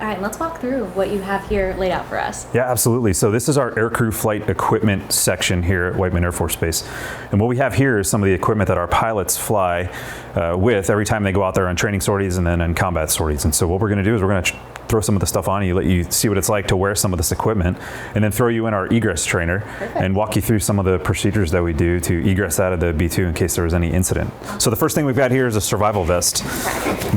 All right, let's walk through what you have here laid out for us. Yeah, absolutely. So this is our aircrew flight equipment section here at Whiteman Air Force Base. And what we have here is some of the equipment that our pilots fly with every time they go out there on training sorties and then on combat sorties. And so what we're going to do is we're going to throw some of the stuff on you, let you see what it's like to wear some of this equipment, and then throw you in our Egress trainer. Perfect. And walk you through some of the procedures that we do to egress out of the B-2 in case there was any incident. So the first thing we've got here is a survival vest.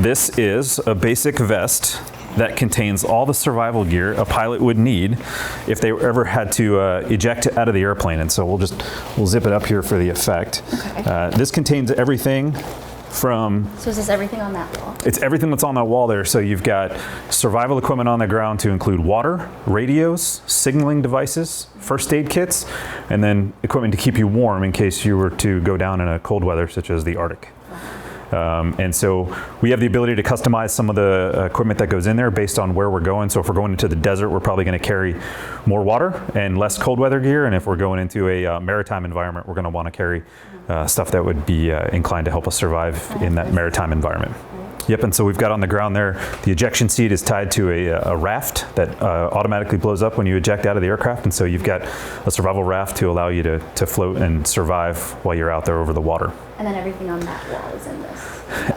This is a basic vest that contains all the survival gear a pilot would need if they ever had to eject out of the airplane. And so we'll zip it up here for the effect. Okay. This contains everything from... So is this everything on that wall? It's everything that's on that wall there. So you've got survival equipment on the ground to include water, radios, signaling devices, first aid kits, and then equipment to keep you warm in case you were to go down in a cold weather such as the Arctic. And so we have the ability to customize some of the equipment that goes in there based on where we're going. So if we're going into the desert, we're probably going to carry more water and less cold weather gear. And if we're going into a maritime environment, we're going to want to carry stuff that would be inclined to help us survive in that maritime environment. Yep, and so we've got on the ground there, the ejection seat is tied to a raft that automatically blows up when you eject out of the aircraft. And so you've got a survival raft to allow you to float and survive while you're out there over the water. And then everything on that wall is in this?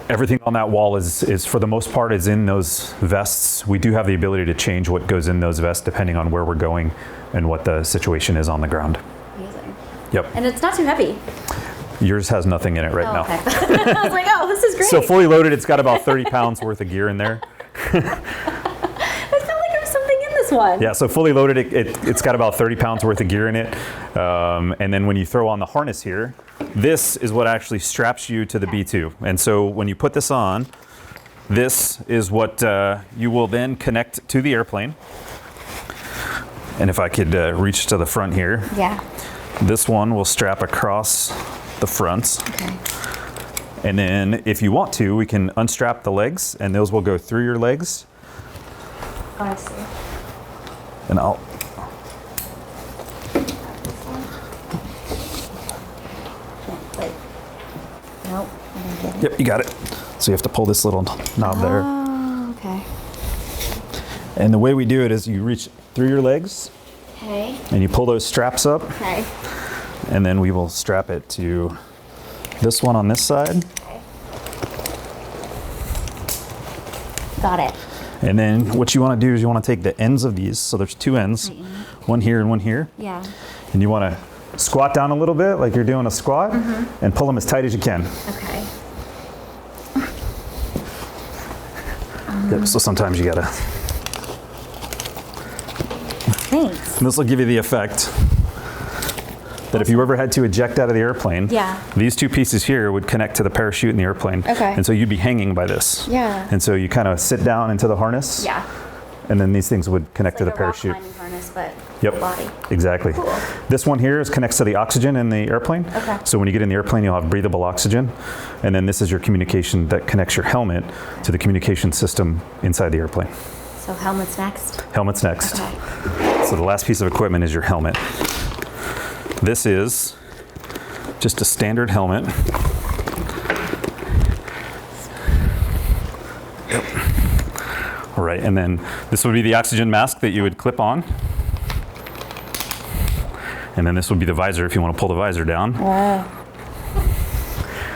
Everything on that wall is for the most part, is in those vests. We do have the ability to change what goes in those vests depending on where we're going and what the situation is on the ground. Amazing. Yep. And it's not too heavy. Yours has nothing in it right now. Okay. I was like, oh, this is great. So fully loaded, it's got about 30 pounds worth of gear in there. I felt like there was something in this one. Yeah, so fully loaded, it's got about 30 pounds worth of gear in it. And then when you throw on the harness here, this is what actually straps you to the B-2. And so when you put this on, this is what you will then connect to the airplane. And if I could reach to the front here. Yeah. This one will strap across the fronts. Okay. And then if you want to, we can unstrap the legs and those will go through your legs. Oh, I see. And I'll... Nope. I didn't get it. Yep, you got it. So you have to pull this little knob there. Oh, okay. And the way we do it is you reach through your legs. Okay. And you pull those straps up. Okay. And then we will strap it to this one on this side. Okay. Got it. And then what you want to do is you want to take the ends of these. So there's two ends, one here and one here. Yeah. And you want to squat down a little bit like you're doing a squat and pull them as tight as you can. Okay. Yep, so sometimes you gotta. Thanks. And this will give you the effect that if you ever had to eject out of the airplane, these two pieces here would connect to the parachute in the airplane. Okay. And so you'd be hanging by this. Yeah. And so you kind of sit down into the harness. Yeah. And then these things would connect to the Like a rock parachute. climbing harness, but Yep. full body. Exactly. Cool. This one here connects to the oxygen in the airplane. Okay. So when you get in the airplane, you'll have breathable oxygen. And then this is your communication that connects your helmet to the communication system inside the airplane. So helmet's next? Helmet's next. Okay. So the last piece of equipment is your helmet. This is just a standard helmet. Yep. All right, and then this would be the oxygen mask that you would clip on. And then this would be the visor if you want to pull the visor down. Wow.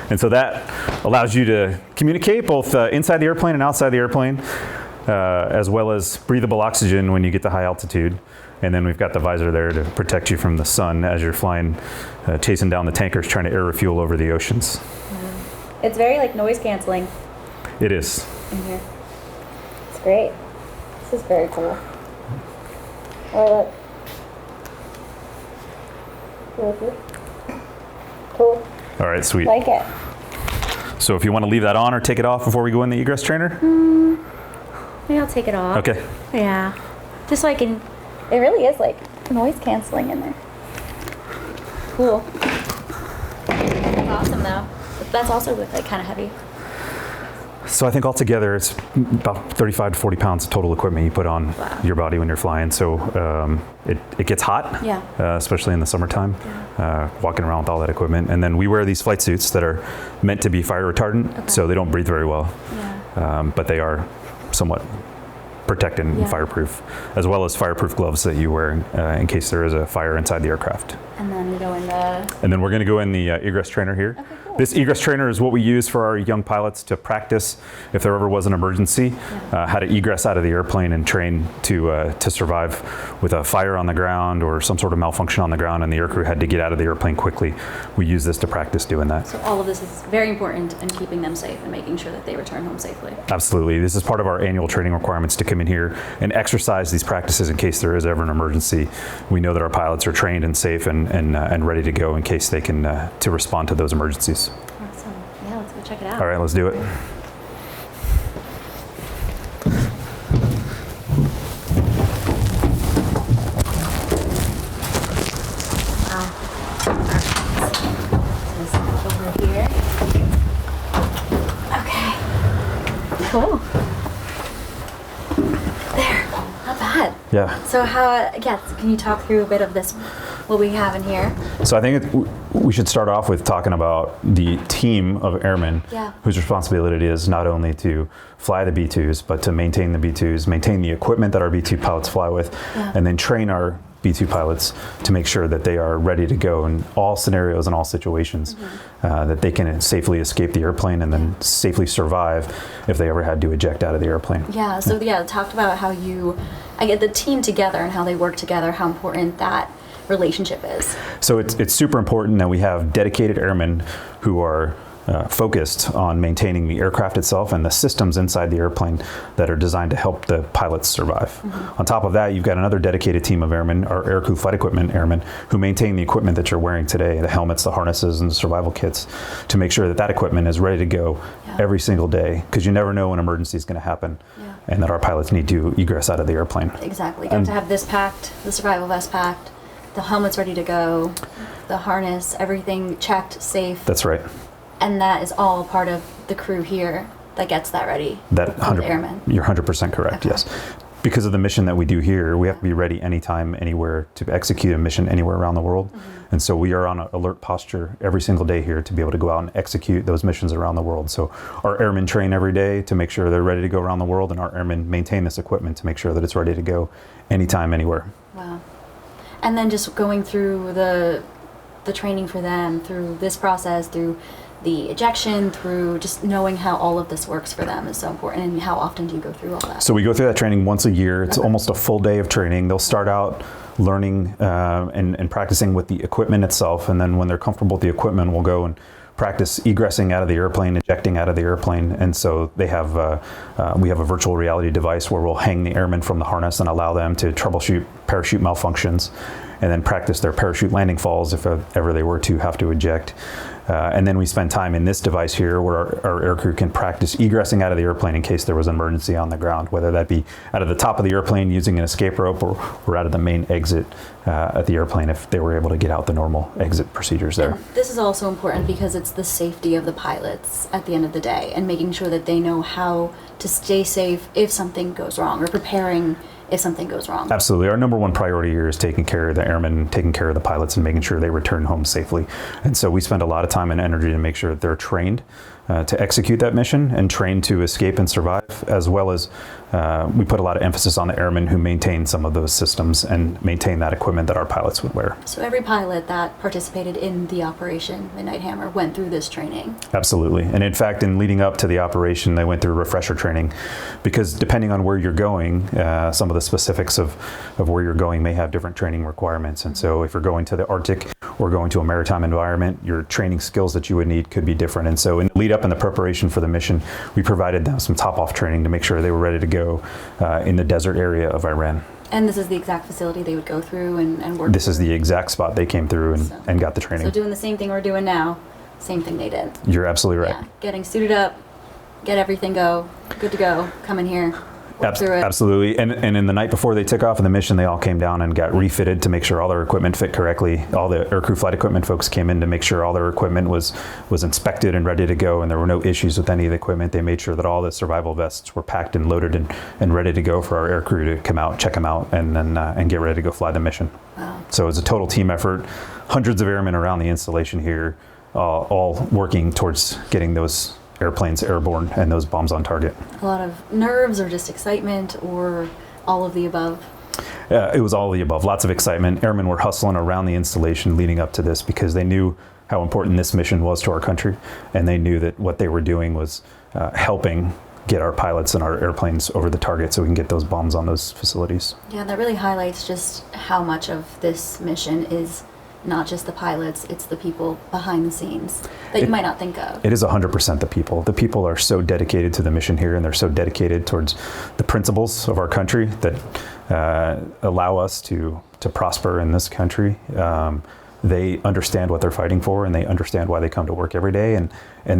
And so that allows you to communicate both inside the airplane and outside the airplane, as well as breathable oxygen when you get to high altitude. And then we've got the visor there to protect you from the sun as you're flying, chasing down the tankers, trying to air refuel over the oceans. It's very like noise canceling It is. in here. It's great. This is very cool. Oh, look. Cool. All right, sweet. Like it. So if you want to leave that on or take it off before we go in the egress trainer? Maybe I'll take it off. Okay. Yeah. Just so I can, it really is like noise canceling in there. Cool. That's awesome though. That's also like kind of heavy. So I think altogether it's about 35 to 40 pounds of total equipment you put on your body when you're flying. So it gets hot, Yeah. Especially in the summertime, walking around with all that equipment. And then we wear these flight suits that are meant to be fire retardant, so they don't breathe very well. Yeah. But they are somewhat protected and fireproof, as well as fireproof gloves that you wear in case there is a fire inside the aircraft. And then we go in the... And then we're going to go in the egress trainer here. Okay, cool. This egress trainer is what we use for our young pilots to practice, if there ever was an emergency, how to egress out of the airplane and train to survive with a fire on the ground or some sort of malfunction on the ground and the aircrew had to get out of the airplane quickly. We use this to practice doing that. So all of this is very important in keeping them safe and making sure that they return home safely. Absolutely. This is part of our annual training requirements to come in here and exercise these practices in case there is ever an emergency. We know that our pilots are trained and safe and ready to go in case they can to respond to those emergencies. Awesome. Yeah, let's go check it out. All right, let's do it. Wow. So over here. Okay. Cool. There. Not bad. Yeah. So can you talk through a bit of this, what we have in here? So I think we should start off with talking about the team of airmen whose responsibility it is not only to fly the B-2s, but to maintain the B-2s, maintain the equipment that our B-2 pilots fly with, and then train our B-2 pilots to make sure that they are ready to go in all scenarios and all situations, that they can safely escape the airplane and then safely survive if they ever had to eject out of the airplane. Yeah, so talked about how I get the team together and how they work together, how important that relationship is. So it's super important that we have dedicated airmen who are focused on maintaining the aircraft itself and the systems inside the airplane that are designed to help the pilots survive. On top of that, you've got another dedicated team of airmen, our aircrew flight equipment airmen, who maintain the equipment that you're wearing today, the helmets, the harnesses, and the survival kits, to make sure that that equipment is ready to go every single day, because you never know when an emergency is going to happen, and that our pilots need to egress out of the airplane. Exactly. You have to have this packed, the survival vest packed, the helmet's ready to go, the harness, everything checked, safe. That's right. And that is all part of the crew here that gets that ready. That 100, airmen. You're 100% correct, yes. Because of the mission that we do here, we have to be ready anytime, anywhere to execute a mission anywhere around the world. And so we are on an alert posture every single day here to be able to go out and execute those missions around the world. So our airmen train every day to make sure they're ready to go around the world, and our airmen maintain this equipment to make sure that it's ready to go anytime, anywhere. Wow. And then just going through the training for them, through this process, through the ejection, through just knowing how all of this works for them is so important. And how often do you go through all that? So we go through that training once a year. It's almost a full day of training. They'll start out learning and practicing with the equipment itself, and then when they're comfortable with the equipment, we'll go and practice egressing out of the airplane, ejecting out of the airplane. And so they have we have a virtual reality device where we'll hang the airmen from the harness and allow them to troubleshoot parachute malfunctions, and then practice their parachute landing falls if ever they were to have to eject. And then we spend time in this device here where our aircrew can practice egressing out of the airplane in case there was an emergency on the ground, whether that be out of the top of the airplane using an escape rope or out of the main exit at the airplane if they were able to get out the normal exit procedures there. And this is also important because it's the safety of the pilots at the end of the day, and making sure that they know how to stay safe if something goes wrong, or preparing if something goes wrong. Absolutely. Our number one priority here is taking care of the airmen, taking care of the pilots, and making sure they return home safely. And so we spend a lot of time and energy to make sure that they're trained to execute that mission and trained to escape and survive, as well as we put a lot of emphasis on the airmen who maintain some of those systems and maintain that equipment that our pilots would wear. So every pilot that participated in the operation Midnight Hammer went through this training? Absolutely. And in fact, in leading up to the operation, they went through refresher training, because depending on where you're going, some of the specifics of where you're going may have different training requirements. And so if you're going to the Arctic or going to a maritime environment, your training skills that you would need could be different. And so in the lead up in the preparation for the mission, we provided them some top-off training to make sure they were ready to go in the desert area of Iran. And this is the exact facility they would go through and work? This is the exact spot they came through and got the training. So doing the same thing we're doing now, same thing they did. You're absolutely right. Yeah, getting suited up, get everything good to go, come in here, work through it. Absolutely. And in the night before they took off in the mission, they all came down and got refitted to make sure all their equipment fit correctly. All the aircrew flight equipment folks came in to make sure all their equipment was inspected and ready to go, and there were no issues with any of the equipment. They made sure that all the survival vests were packed and loaded and ready to go for our aircrew to come out, check them out, and then and get ready to go fly the mission. Wow. So it's a total team effort. Hundreds of airmen around the installation here, all working towards getting those airplanes airborne and those bombs on target. A lot of nerves or just excitement or all of the above? It was all of the above. Lots of excitement. Airmen were hustling around the installation leading up to this because they knew how important this mission was to our country, and they knew that what they were doing was helping get our pilots and our airplanes over the target so we can get those bombs on those facilities. Yeah, that really highlights just how much of this mission is not just the pilots, it's the people behind the scenes that you might not think of. It is 100% the people. The people are so dedicated to the mission here, and they're so dedicated towards the principles of our country that allow us to prosper in this country. They understand what they're fighting for, and they understand why they come to work every day, and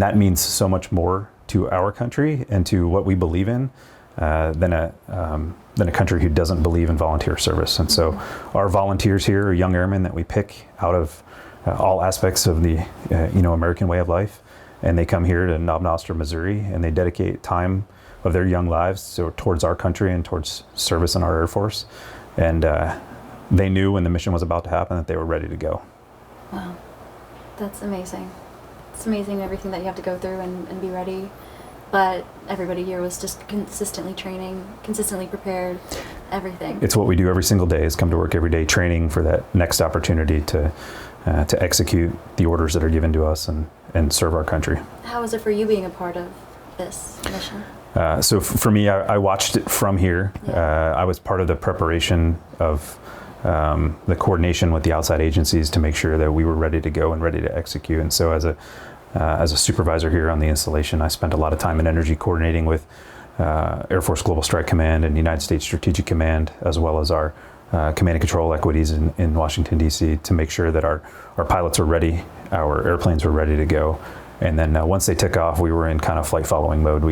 that means so much more to our country and to what we believe in than a country who doesn't believe in volunteer service. And so our volunteers here are young airmen that we pick out of all aspects of the American way of life, and they come here to Knob Noster, Missouri, and they dedicate time of their young lives towards our country and towards service in our Air Force. And they knew when the mission was about to happen that they were ready to go. Wow, that's amazing. It's amazing everything that you have to go through and be ready. But everybody here was just consistently training, consistently prepared, everything. It's what we do every single day, is come to work every day training for that next opportunity to execute the orders that are given to us and serve our country. How was it for you being a part of this mission? So for me, I watched it from here. Yeah. I was part of the preparation of the coordination with the outside agencies to make sure that we were ready to go and ready to execute. And so as a supervisor here on the installation, I spent a lot of time and energy coordinating with Air Force Global Strike Command and United States Strategic Command, as well as our command and control equities in Washington, D.C., to make sure that our pilots were ready, our airplanes were ready to go. And then once they took off, we were in kind of flight following mode.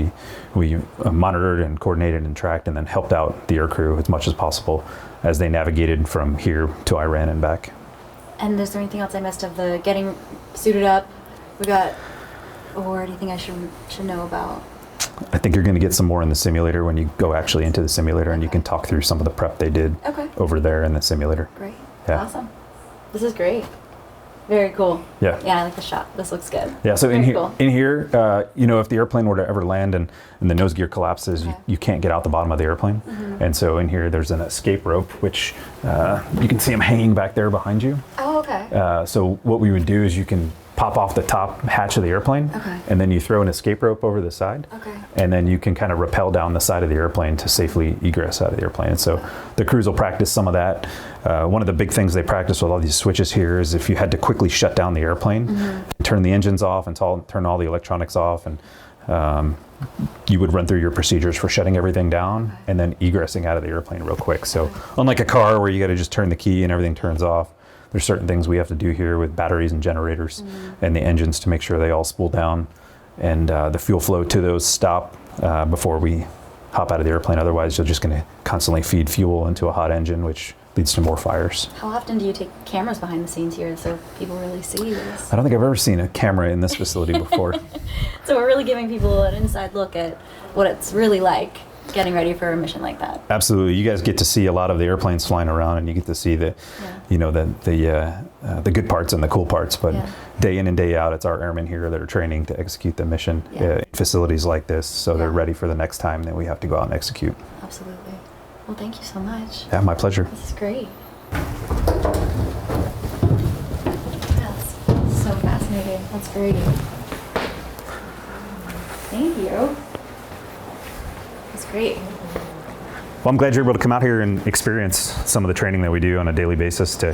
We monitored and coordinated and tracked and then helped out the aircrew as much as possible as they navigated from here to Iran and back. And is there anything else I missed of the getting suited up? Or anything I should know about? I think you're going to get some more in the simulator when you go actually into the simulator, and you can talk through some of the prep they did over there in the simulator. Great. Yeah. Awesome. This is great. Very cool. Yeah. Yeah, I like the shot. This looks good. Yeah. So Very in here, if the airplane were to ever land and the nose gear collapses, you can't get out the bottom of the airplane. Mm-hmm. And so in here, there's an escape rope, which you can see them hanging back there behind you. Oh, okay. So what we would do is you can pop off the top hatch of the airplane, and then you throw an escape rope over the side, and then you can kind of rappel down the side of the airplane to safely egress out of the airplane. And so the crews will practice some of that. One of the big things they practice with all these switches here is if you had to quickly shut down the airplane, turn the engines off and turn all the electronics off, and you would run through your procedures for shutting everything down and then egressing out of the airplane real quick. So unlike a car where you got to just turn the key and everything turns off, there's certain things we have to do here with batteries and generators and the engines to make sure they all spool down and the fuel flow to those stop before we hop out of the airplane. Otherwise, you're just going to constantly feed fuel into a hot engine, which leads to more fires. How often do you take cameras behind the scenes here so people really see this? I don't think I've ever seen a camera in this facility before. So we're really giving people an inside look at what it's really like getting ready for a mission like that. Absolutely. You guys get to see a lot of the airplanes flying around, and you get to see the good parts and the cool parts. But day in and day out, it's our airmen here that are training to execute the mission in facilities like this, so they're ready for the next time that we have to go out and execute. Absolutely. Well, thank you so much. Yeah, my pleasure. This is great. That's so fascinating. That's great. Thank you. That's great. Well, I'm glad you're able to come out here and experience some of the training that we do on a daily basis to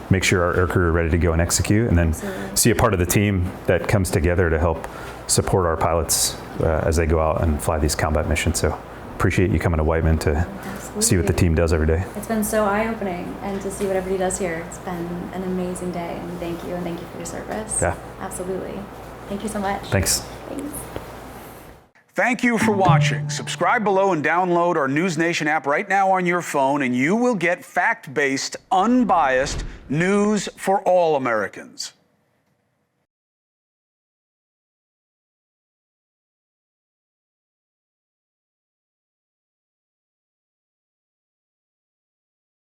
make sure our aircrew are ready to go and execute, and then see a part of the team that comes together to help support our pilots as they go out and fly these combat missions. So appreciate you coming to Whiteman to see what the team does every day. It's been so eye-opening, and to see what everybody does here, it's been an amazing day, and thank you for your service. Yeah. Absolutely. Thank you so much. Thanks. Thanks. Thank you for watching. Subscribe below and download our NewsNation app right now on your phone, and you will get fact-based, unbiased news for all Americans.